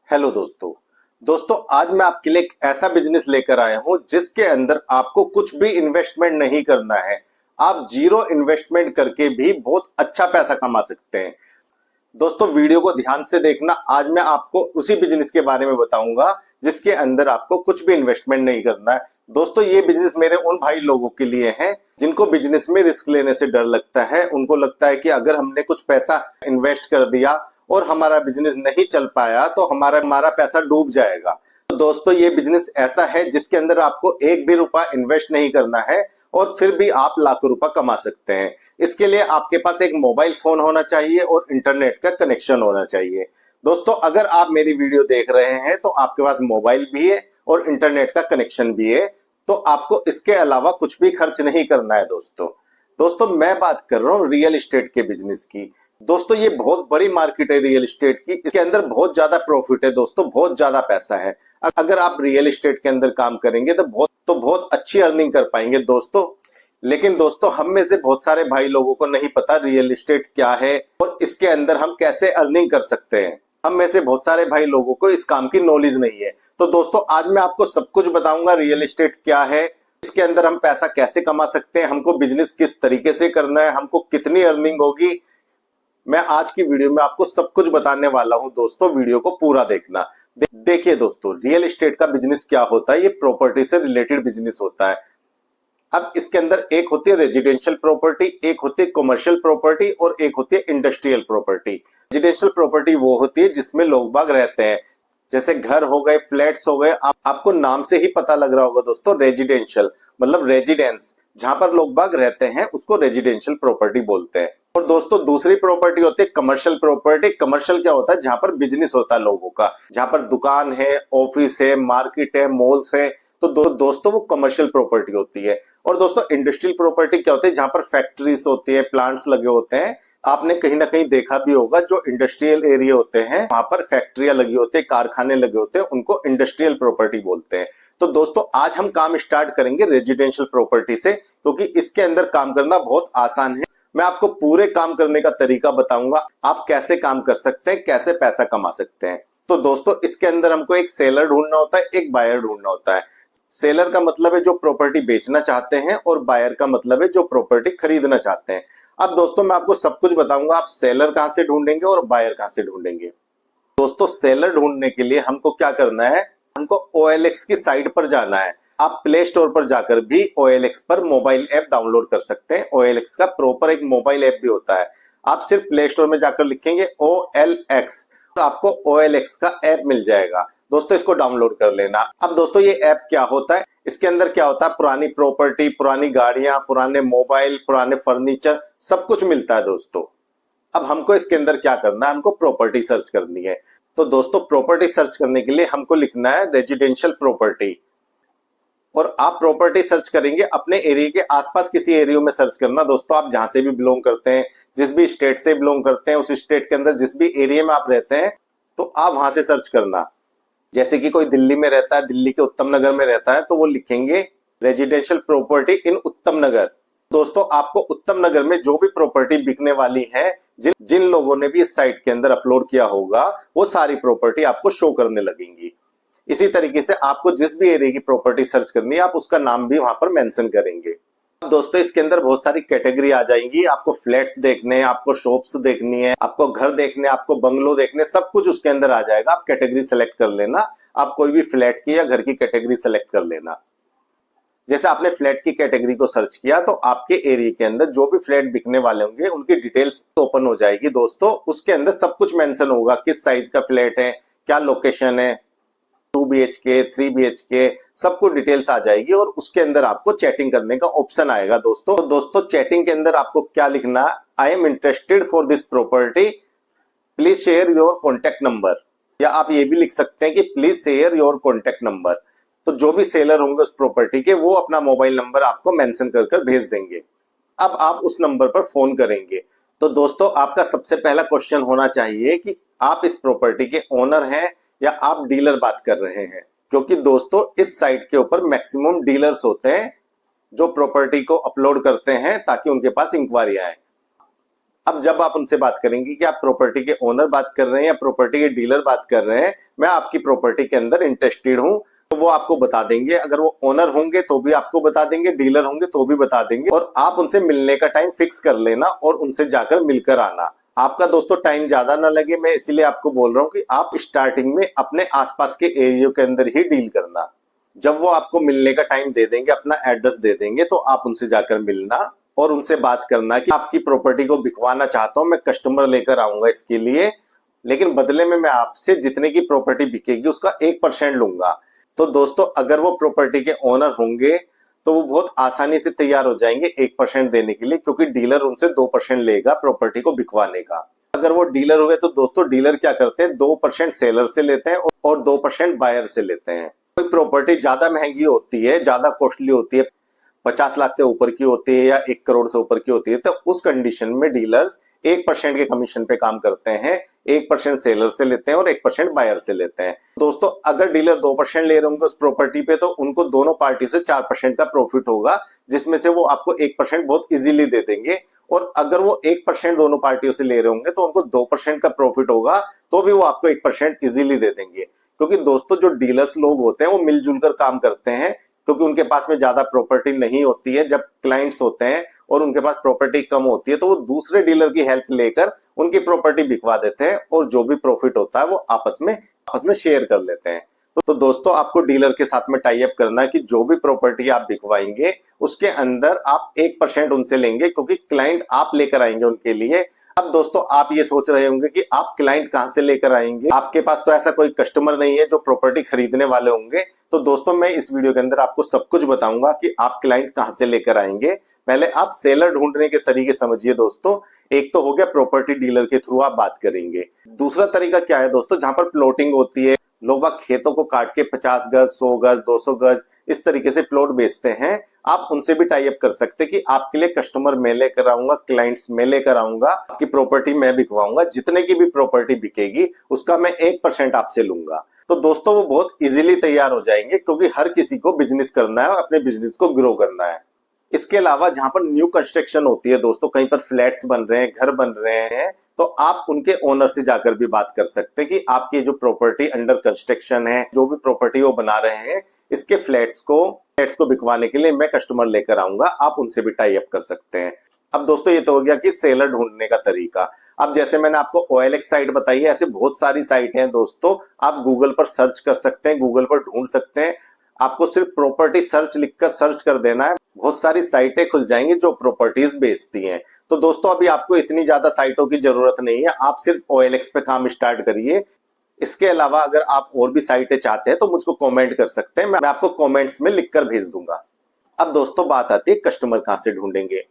Hello दोस्तों। आज मैं आपके लिए एक ऐसा बिजनेस लेकर आया हूं जिसके अंदर आपको कुछ भी इन्वेस्टमेंट नहीं करना है। आप जीरो इन्वेस्टमेंट करके भी बहुत अच्छा पैसा कमा सकते हैं। दोस्तों वीडियो को ध्यान से देखना। आज मैं आपको उसी बिजनेस के बारे में बताऊंगा जिसके अंदर आपको कुछ भी इन्वेस्टमेंट नहीं करना है। दोस्तों ये बिजनेस मेरे उन भाई लोगों के लिए है जिनको बिजनेस में रिस्क लेने से डर लगता है। उनको लगता है कि अगर हमने कुछ पैसा इन्वेस्ट कर दिया और हमारा बिजनेस नहीं चल पाया तो हमारा हमारा पैसा डूब जाएगा। तो दोस्तों ये बिजनेस ऐसा है जिसके अंदर आपको एक भी रुपया इन्वेस्ट नहीं करना है और फिर भी आप लाखों रुपया कमा सकते हैं। इसके लिए आपके पास एक मोबाइल फोन होना चाहिए और इंटरनेट का कनेक्शन होना चाहिए। दोस्तों अगर आप मेरी वीडियो देख रहे हैं तो आपके पास मोबाइल भी है और इंटरनेट का कनेक्शन भी है, तो आपको इसके अलावा कुछ भी खर्च नहीं करना है। दोस्तों मैं बात कर रहा हूँ रियल एस्टेट के बिजनेस की। दोस्तों ये बहुत बड़ी मार्केट है रियल एस्टेट की। इसके अंदर बहुत ज्यादा प्रॉफिट है दोस्तों, बहुत ज्यादा पैसा है। अगर आप रियल एस्टेट के अंदर काम करेंगे तो बहुत अच्छी अर्निंग कर पाएंगे दोस्तों। लेकिन दोस्तों हम में से बहुत सारे भाई लोगों को नहीं पता रियल एस्टेट क्या है और इसके अंदर हम कैसे अर्निंग कर सकते हैं। हम में से बहुत सारे भाई लोगों को इस काम की नॉलेज नहीं है। तो दोस्तों आज मैं आपको सब कुछ बताऊंगा रियल एस्टेट क्या है, इसके अंदर हम पैसा कैसे कमा सकते हैं, हमको बिजनेस किस तरीके से करना है, हमको कितनी अर्निंग होगी। मैं आज की वीडियो में आपको सब कुछ बताने वाला हूं दोस्तों, वीडियो को पूरा देखना। देखिए दोस्तों रियल एस्टेट का बिजनेस क्या होता है, ये प्रॉपर्टी से रिलेटेड बिजनेस होता है। अब इसके अंदर एक होती है रेजिडेंशियल प्रॉपर्टी, एक होती है कमर्शियल प्रॉपर्टी और एक होती है इंडस्ट्रियल प्रॉपर्टी। रेजिडेंशियल प्रॉपर्टी वो होती है जिसमें लोग बाग रहते हैं, जैसे घर हो गए, फ्लैट्स हो गए। आपको नाम से ही पता लग रहा होगा दोस्तों, रेजिडेंशियल मतलब रेजिडेंस, जहां पर लोग बाग रहते हैं उसको रेजिडेंशियल प्रॉपर्टी बोलते हैं। और दोस्तों दूसरी प्रॉपर्टी होती है कमर्शियल प्रॉपर्टी। कमर्शियल क्या होता है, जहां पर बिजनेस होता है लोगों का, जहां पर दुकान है, ऑफिस है, मार्केट है, मॉल्स है, तो दोस्तों वो कमर्शियल प्रॉपर्टी होती है। और दोस्तों इंडस्ट्रियल प्रॉपर्टी क्या होती है, जहां पर फैक्ट्रीज होती है, प्लांट्स लगे होते हैं। आपने कहीं ना कहीं देखा भी होगा, जो इंडस्ट्रियल एरिया होते हैं वहां पर फैक्ट्रियां लगी होती है, कारखाने लगे होते हैं, उनको इंडस्ट्रियल प्रॉपर्टी बोलते हैं। तो दोस्तों आज हम काम स्टार्ट करेंगे रेजिडेंशियल प्रॉपर्टी से, क्योंकि इसके अंदर काम करना बहुत आसान है। मैं आपको पूरे काम करने का तरीका बताऊंगा, आप कैसे काम कर सकते हैं, कैसे पैसा कमा सकते हैं। तो दोस्तों इसके अंदर हमको एक सेलर ढूंढना होता है, एक बायर ढूंढना होता है। सेलर का मतलब है जो प्रॉपर्टी बेचना चाहते हैं और बायर का मतलब है जो प्रॉपर्टी खरीदना चाहते हैं। अब दोस्तों मैं आपको सब कुछ बताऊंगा, आप सेलर कहां से ढूंढेंगे और बायर कहां से ढूंढेंगे। दोस्तों सेलर ढूंढने के लिए हमको क्या करना है, हमको OLX की साइट पर जाना है। आप प्ले स्टोर पर जाकर भी OLX पर मोबाइल ऐप डाउनलोड कर सकते हैं। OLX का प्रॉपर एक मोबाइल ऐप भी होता है। आप सिर्फ प्ले स्टोर में जाकर लिखेंगे OLX तो आपको OLX का ऐप मिल जाएगा। दोस्तों इसको डाउनलोड कर लेना। अब दोस्तों ये ऐप क्या होता है, इसके अंदर क्या होता है, पुरानी प्रॉपर्टी, पुरानी गाड़ियां, पुराने मोबाइल, पुराने फर्नीचर, सब कुछ मिलता है दोस्तों। अब हमको इसके अंदर क्या करना है, हमको प्रॉपर्टी सर्च करनी है। तो दोस्तों प्रॉपर्टी सर्च करने के लिए हमको लिखना है रेजिडेंशियल प्रॉपर्टी। और आप प्रॉपर्टी सर्च करेंगे अपने एरिया के आसपास, किसी एरिया में सर्च करना। दोस्तों आप जहां से भी बिलोंग करते हैं, जिस भी स्टेट से बिलोंग करते हैं, उस स्टेट के अंदर जिस भी एरिया में आप रहते हैं तो आप वहां से सर्च करना। जैसे कि कोई दिल्ली में रहता है, दिल्ली के उत्तम नगर में रहता है, तो वो लिखेंगे रेजिडेंशियल प्रॉपर्टी इन उत्तम नगर। दोस्तों आपको उत्तम नगर में जो भी प्रॉपर्टी बिकने वाली है, जिन लोगों ने भी इस साइट के अंदर अपलोड किया होगा, वो सारी प्रॉपर्टी आपको शो करने लगेंगी। इसी तरीके से आपको जिस भी एरिया की प्रॉपर्टी सर्च करनी है, आप उसका नाम भी वहां पर मेंशन करेंगे। दोस्तों इसके अंदर बहुत सारी कैटेगरी आ जाएंगी। आपको फ्लैट्स देखने हैं, आपको शॉप्स देखनी है, आपको घर देखने, आपको बंगलो देखने, सब कुछ उसके अंदर आ जाएगा। आप कैटेगरी सेलेक्ट कर लेना, आप कोई भी फ्लैट की या घर की कैटेगरी सेलेक्ट कर लेना। जैसे आपने फ्लैट की कैटेगरी को सर्च किया तो आपके एरिया के अंदर जो भी फ्लैट बिकने वाले होंगे उनकी डिटेल्स ओपन हो जाएगी। दोस्तों उसके अंदर सब कुछ मेंशन होगा, किस साइज का फ्लैट है, क्या लोकेशन है, 2 BHK 3 BHK, सब कुछ डिटेल्स आ जाएगी। और उसके अंदर आपको चैटिंग करने का ऑप्शन आएगा। दोस्तों चैटिंग के अंदर आपको क्या लिखना, I am interested for this property, please share your contact number. या आप ये भी लिख सकते हैं कि please share your contact number. तो जो भी सेलर होंगे उस प्रॉपर्टी के, वो अपना मोबाइल नंबर आपको मेंशन कर भेज देंगे। अब आप उस नंबर पर फोन करेंगे। तो दोस्तों आपका सबसे पहला क्वेश्चन होना चाहिए कि आप इस प्रॉपर्टी के ओनर हैं या आप डीलर बात कर रहे हैं, क्योंकि दोस्तों इस साइट के ऊपर मैक्सिमम डीलर्स होते हैं जो प्रॉपर्टी को अपलोड करते हैं ताकि उनके पास इंक्वायरी आए। अब जब आप उनसे बात करेंगे कि आप प्रॉपर्टी के ओनर बात कर रहे हैं या प्रॉपर्टी के डीलर बात कर रहे हैं, मैं आपकी प्रॉपर्टी के अंदर इंटरेस्टेड हूं, तो वो आपको बता देंगे। अगर वो ओनर होंगे तो भी आपको बता देंगे, डीलर होंगे तो भी बता देंगे। और आप उनसे मिलने का टाइम फिक्स कर लेना और उनसे जाकर मिलकर आना। आपका दोस्तों टाइम ज्यादा ना लगे, मैं इसीलिए आपको बोल रहा हूँ कि आप स्टार्टिंग में अपने आसपास के एरिया के अंदर ही डील करना। जब वो आपको मिलने का टाइम दे देंगे, अपना एड्रेस दे देंगे, तो आप उनसे जाकर मिलना और उनसे बात करना कि आपकी प्रॉपर्टी को बिकवाना चाहता हूं, मैं कस्टमर लेकर आऊंगा इसके लिए, लेकिन बदले में मैं आपसे जितने की प्रॉपर्टी बिकेगी उसका 1% लूंगा। तो दोस्तों अगर वो प्रॉपर्टी के ओनर होंगे तो वो बहुत आसानी से तैयार हो जाएंगे 1% देने के लिए, क्योंकि डीलर उनसे 2% लेगा प्रॉपर्टी को बिकवाने का। अगर वो डीलर हुए तो दोस्तों डीलर क्या करते हैं, 2% सेलर से लेते हैं और 2% बायर से लेते हैं। कोई प्रॉपर्टी ज्यादा महंगी होती है, ज्यादा कॉस्टली होती है, 50 लाख से ऊपर की होती है या 1 करोड़ से ऊपर की होती है, तो उस कंडीशन में डीलर्स 1% के कमीशन पे काम करते हैं। 1% सेलर से लेते हैं और 1% बायर से लेते हैं। दोस्तों अगर डीलर 2% ले रहे होंगे उस प्रॉपर्टी पे, तो उनको दोनों पार्टी से 4% का प्रॉफिट होगा, जिसमें से वो आपको 1% बहुत इजीली दे देंगे। और अगर वो 1% दोनों पार्टियों से ले रहे होंगे तो उनको 2% का प्रॉफिट होगा, तो भी वो आपको 1% इजीली दे देंगे। क्योंकि दोस्तों जो डीलर्स लोग होते हैं वो मिलजुल कर काम करते हैं, क्योंकि उनके पास में ज्यादा प्रॉपर्टी नहीं होती है। जब क्लाइंट्स होते हैं और उनके पास प्रॉपर्टी कम होती है तो वो दूसरे डीलर की हेल्प लेकर उनकी प्रॉपर्टी बिकवा देते हैं और जो भी प्रॉफिट होता है वो आपस में शेयर कर लेते हैं। तो दोस्तों आपको डीलर के साथ में टाई अप करना है कि जो भी प्रॉपर्टी आप बिकवाएंगे उसके अंदर आप 1% उनसे लेंगे, क्योंकि क्लाइंट आप लेकर आएंगे उनके लिए। अब दोस्तों आप ये सोच रहे होंगे कि आप क्लाइंट कहां से लेकर आएंगे, आपके पास तो ऐसा कोई कस्टमर नहीं है जो प्रॉपर्टी खरीदने वाले होंगे। तो दोस्तों मैं इस वीडियो के अंदर आपको सब कुछ बताऊंगा कि आप क्लाइंट कहां से लेकर आएंगे। पहले आप सेलर ढूंढने के तरीके समझिए दोस्तों। एक तो हो गया प्रॉपर्टी डीलर के थ्रू आप बात करेंगे। दूसरा तरीका क्या है दोस्तों, जहां पर प्लॉटिंग होती है, लोग बाग खेतों को काट के 50 गज, 100 गज, 200 गज इस तरीके से प्लॉट बेचते हैं। आप उनसे भी टाई अप कर सकते हैं कि आपके लिए कस्टमर मैं लेकर आऊंगा, क्लाइंट्स मैं लेकर आऊंगा, आपकी प्रॉपर्टी मैं बिकवाऊंगा, जितने की भी प्रॉपर्टी बिकेगी उसका मैं 1% आपसे लूंगा। तो दोस्तों वो बहुत इजीली तैयार हो जाएंगे, क्योंकि हर किसी को बिजनेस करना है और अपने बिजनेस को ग्रो करना है। इसके अलावा जहां पर न्यू कंस्ट्रक्शन होती है दोस्तों, कहीं पर फ्लैट्स बन रहे हैं, घर बन रहे हैं, तो आप उनके ओनर से जाकर भी बात कर सकते हैं कि आपकी जो प्रॉपर्टी अंडर कंस्ट्रक्शन है, जो भी प्रॉपर्टी वो बना रहे हैं, इसके फ्लैट्स को बिकवाने के लिए मैं कस्टमर लेकर आऊंगा। आप उनसे भी टाई अप कर सकते हैं। अब दोस्तों ये तो हो गया कि सेलर ढूंढने का तरीका। अब जैसे मैंने आपको OLX साइट बताई है, ऐसे बहुत सारी साइटें हैं दोस्तों। आप गूगल पर सर्च कर सकते हैं, गूगल पर ढूंढ सकते हैं। आपको सिर्फ प्रॉपर्टी सर्च लिखकर सर्च कर देना है, बहुत सारी साइटें खुल जाएंगी जो प्रॉपर्टीज बेचती हैं। तो दोस्तों अभी आपको इतनी ज्यादा साइटों की जरूरत नहीं है, आप सिर्फ OLX पे काम स्टार्ट करिए। इसके अलावा अगर आप और भी साइटें चाहते हैं तो मुझको कमेंट कर सकते हैं, मैं आपको कमेंट्स में लिखकर भेज दूंगा। अब दोस्तों बात आती है कस्टमर कहां से ढूंढेंगे।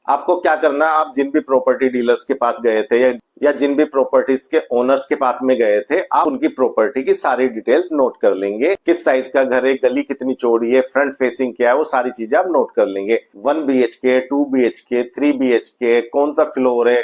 आपको क्या करना है, आप जिन भी प्रॉपर्टी डीलर्स के पास गए थे या जिन भी प्रॉपर्टीज के ओनर्स के पास में गए थे, आप उनकी प्रॉपर्टी की सारी डिटेल्स नोट कर लेंगे। किस साइज का घर है, गली कितनी चौड़ी है, फ्रंट फेसिंग क्या है, वो सारी चीजें आप नोट कर लेंगे। 1 BHK, 2 BHK, 3 BHK, कौन सा फ्लोर है,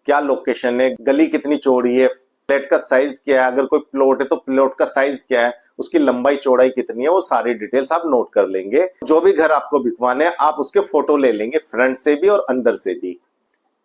क्या लोकेशन है, गली कितनी चौड़ी है, फ्लैट का साइज क्या है, अगर कोई प्लॉट है तो प्लॉट का साइज क्या है, उसकी लंबाई चौड़ाई कितनी है, वो सारी डिटेल्स आप नोट कर लेंगे। जो भी घर आपको बिकवाने हैं आप उसके फोटो ले लेंगे, फ्रंट से भी और अंदर से भी।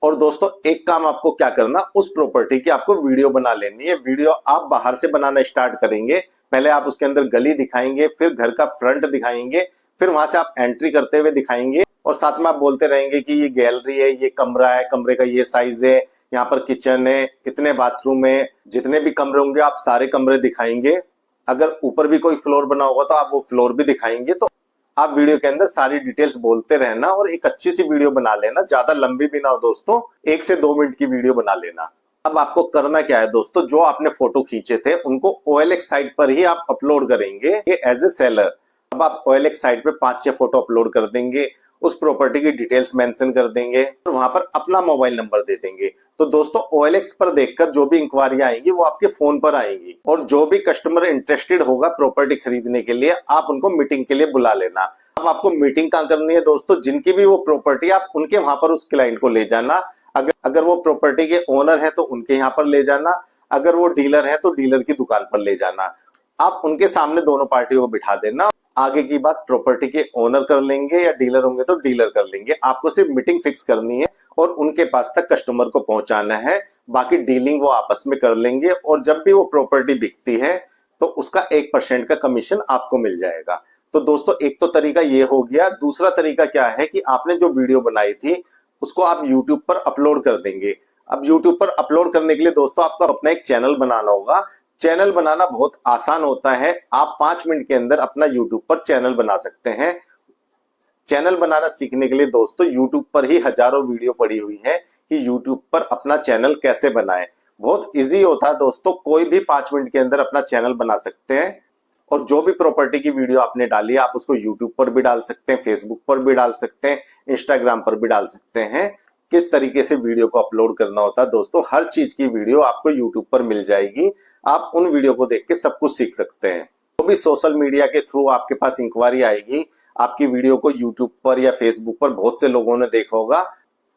और दोस्तों एक काम आपको क्या करना, उस प्रॉपर्टी की आपको वीडियो बना लेनी है। वीडियो आप बाहर से बनाना स्टार्ट करेंगे। पहले आप उसके अंदर गली दिखाएंगे, फिर घर का फ्रंट दिखाएंगे, फिर वहां से आप एंट्री करते हुए दिखाएंगे और साथ में आप बोलते रहेंगे कि ये गैलरी है, ये कमरा है, कमरे का ये साइज है, यहाँ पर किचन है, इतने बाथरूम है, जितने भी कमरे होंगे आप सारे कमरे दिखाएंगे। अगर ऊपर भी कोई फ्लोर बना होगा तो आप वो फ्लोर भी दिखाएंगे। तो आप वीडियो के अंदर सारी डिटेल्स बोलते रहना और एक अच्छी सी वीडियो बना लेना, ज्यादा लंबी भी ना हो दोस्तों, 1 से 2 मिनट की वीडियो बना लेना। अब आपको करना क्या है दोस्तों, जो आपने फोटो खींचे थे उनको OLX साइट पर ही आप अपलोड करेंगे एज ए सेलर। अब आप OLX साइट पे 5-6 फोटो अपलोड कर देंगे, उस प्रॉपर्टी की डिटेल्स मेंशन कर देंगे और वहां पर अपना मोबाइल नंबर दे देंगे। तो दोस्तों OLX पर देखकर जो भी इंक्वायरी आएंगी वो आपके फोन पर आएंगी और जो भी कस्टमर इंटरेस्टेड होगा प्रॉपर्टी खरीदने के लिए आप उनको मीटिंग के लिए बुला लेना। अब आपको मीटिंग कहाँ करनी है दोस्तों, जिनकी भी वो प्रॉपर्टी आप उनके वहां पर उस क्लाइंट को ले जाना। अगर वो प्रॉपर्टी के ओनर है तो उनके यहाँ पर ले जाना, अगर वो डीलर है तो डीलर की दुकान पर ले जाना। आप उनके सामने दोनों पार्टियों को बिठा देना आगे की बात प्रॉपर्टी के ओनर कर लेंगे या डीलर होंगे तो डीलर कर लेंगे। आपको सिर्फ मीटिंग फिक्स करनी है और उनके पास तक कस्टमर को पहुंचाना है। बाकी डीलिंग वो आपस में कर लेंगे और जब भी वो प्रॉपर्टी बिकती है तो उसका 1% का कमीशन आपको मिल जाएगा। तो दोस्तों एक तो तरीका ये हो गया। दूसरा तरीका क्या है कि आपने जो वीडियो बनाई थी उसको आप YouTube पर अपलोड कर देंगे। अब YouTube पर अपलोड करने के लिए दोस्तों आपको अपना एक चैनल बनाना होगा। चैनल बनाना बहुत आसान होता है। आप 5 मिनट के अंदर अपना YouTube पर चैनल बना सकते हैं। चैनल बनाना सीखने के लिए दोस्तों YouTube पर ही हजारों वीडियो पड़ी हुई है कि YouTube पर अपना चैनल कैसे बनाएं। बहुत इजी होता है दोस्तों, कोई भी 5 मिनट के अंदर अपना चैनल बना सकते हैं। और जो भी प्रॉपर्टी की वीडियो आपने डाली है आप उसको YouTube पर भी डाल सकते हैं, Facebook पर भी डाल सकते हैं, Instagram पर भी डाल सकते हैं। किस तरीके से वीडियो को अपलोड करना होता है दोस्तों, हर चीज की वीडियो आपको YouTube पर मिल जाएगी। आप उन वीडियो को देख के सब कुछ सीख सकते हैं। तो भी सोशल मीडिया के थ्रू आपके पास इंक्वायरी आएगी, आपकी वीडियो को YouTube पर या Facebook पर बहुत से लोगों ने देखा होगा,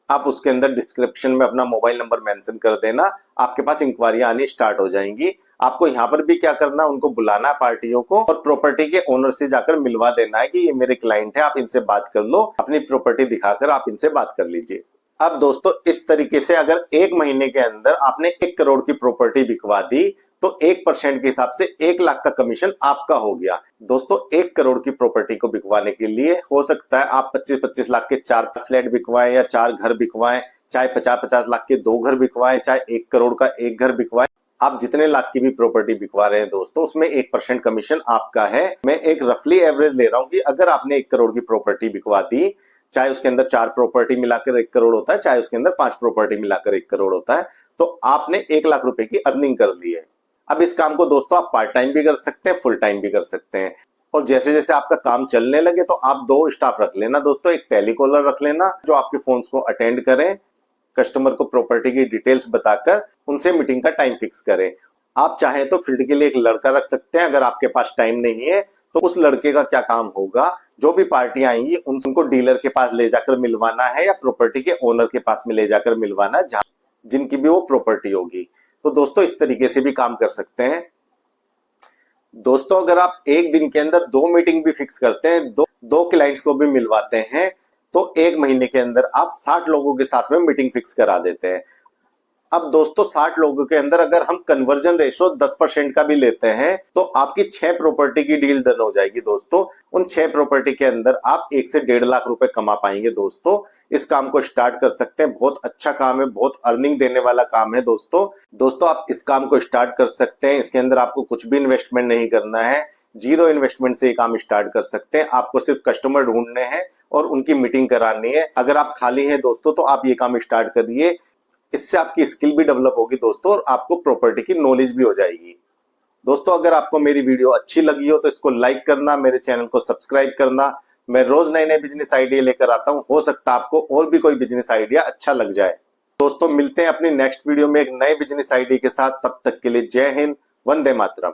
आप उसके अंदर डिस्क्रिप्शन में अपना मोबाइल नंबर मेंशन कर देना, आपके पास इंक्वायरी आनी स्टार्ट हो जाएंगी। आपको यहाँ पर भी क्या करना, उनको बुलाना है पार्टियों को और प्रॉपर्टी के ओनर से जाकर मिलवा देना है कि ये मेरे क्लाइंट है, आप इनसे बात कर लो, अपनी प्रॉपर्टी दिखाकर आप इनसे बात कर लीजिए। अब दोस्तों इस तरीके से अगर 1 महीने के अंदर आपने 1 करोड़ की प्रॉपर्टी बिकवा दी तो 1% के हिसाब से 1 लाख का कमीशन आपका हो गया। दोस्तों 1 करोड़ की प्रॉपर्टी को बिकवाने के लिए हो सकता है आप 25-25 लाख के 4 फ्लैट बिकवाएं या 4 घर बिकवाएं, चाहे 50-50 लाख के 2 घर बिकवाएं, चाहे 1 करोड़ का 1 घर बिकवाएं। आप जितने लाख की भी प्रॉपर्टी बिकवा रहे हैं दोस्तों उसमें 1% कमीशन आपका है। मैं एक रफली एवरेज ले रहा हूं कि अगर आपने 1 करोड़ की प्रॉपर्टी बिकवा दी, चाहे उसके अंदर 4 प्रॉपर्टी मिलाकर 1 करोड़ होता है, चाहे उसके अंदर 5 प्रॉपर्टी मिलाकर 1 करोड़ होता है, तो आपने 1 लाख रुपए की अर्निंग कर ली है। अब इस काम को दोस्तों आप पार्ट टाइम भी कर सकते हैं, फुल टाइम भी कर सकते हैं। और जैसे जैसे आपका काम चलने लगे तो आप 2 स्टाफ रख लेना दोस्तों, एक टेलीकॉलर रख लेना जो आपके फोन्स को अटेंड करें, कस्टमर को प्रॉपर्टी की डिटेल्स बताकर उनसे मीटिंग का टाइम फिक्स करें। आप चाहें तो फील्ड के लिए एक लड़का रख सकते हैं। अगर आपके पास टाइम नहीं है तो उस लड़के का क्या काम होगा, जो भी पार्टी आएंगी उनको डीलर के पास ले जाकर मिलवाना है या प्रॉपर्टी के ओनर के पास में ले जाकर मिलवाना है, जिनकी भी वो प्रॉपर्टी होगी। तो दोस्तों इस तरीके से भी काम कर सकते हैं। दोस्तों अगर आप एक दिन के अंदर 2 मीटिंग भी फिक्स करते हैं, दो क्लाइंट्स को भी मिलवाते हैं, तो 1 महीने के अंदर आप 60 लोगों के साथ में मीटिंग फिक्स करा देते हैं। अब दोस्तों 60 लोगों के अंदर अगर हम कन्वर्जन रेशो 10% का भी लेते हैं तो आपकी 6 प्रॉपर्टी की डील डन हो जाएगी दोस्तों। उन 6 प्रॉपर्टी के अंदर आप 1 से 1.5 लाख रुपए कमा पाएंगे दोस्तों। इस काम को स्टार्ट कर सकते हैं, बहुत अच्छा काम है, बहुत अर्निंग देने वाला काम है दोस्तों आप इस काम को स्टार्ट कर सकते हैं। इसके अंदर आपको कुछ भी इन्वेस्टमेंट नहीं करना है, 0 इन्वेस्टमेंट से ये काम स्टार्ट कर सकते हैं। आपको सिर्फ कस्टमर ढूंढने हैं और उनकी मीटिंग करानी है। अगर आप खाली हैं दोस्तों तो आप ये काम स्टार्ट करिए, इससे आपकी स्किल भी डेवलप होगी दोस्तों और आपको प्रॉपर्टी की नॉलेज भी हो जाएगी। दोस्तों अगर आपको मेरी वीडियो अच्छी लगी हो तो इसको लाइक करना, मेरे चैनल को सब्सक्राइब करना। मैं रोज नए नए बिजनेस आइडिया लेकर आता हूं, हो सकता है आपको और भी कोई बिजनेस आइडिया अच्छा लग जाए। दोस्तों मिलते हैं अपनी नेक्स्ट वीडियो में एक नए बिजनेस आइडिया के साथ, तब तक के लिए जय हिंद, वंदे मातरम।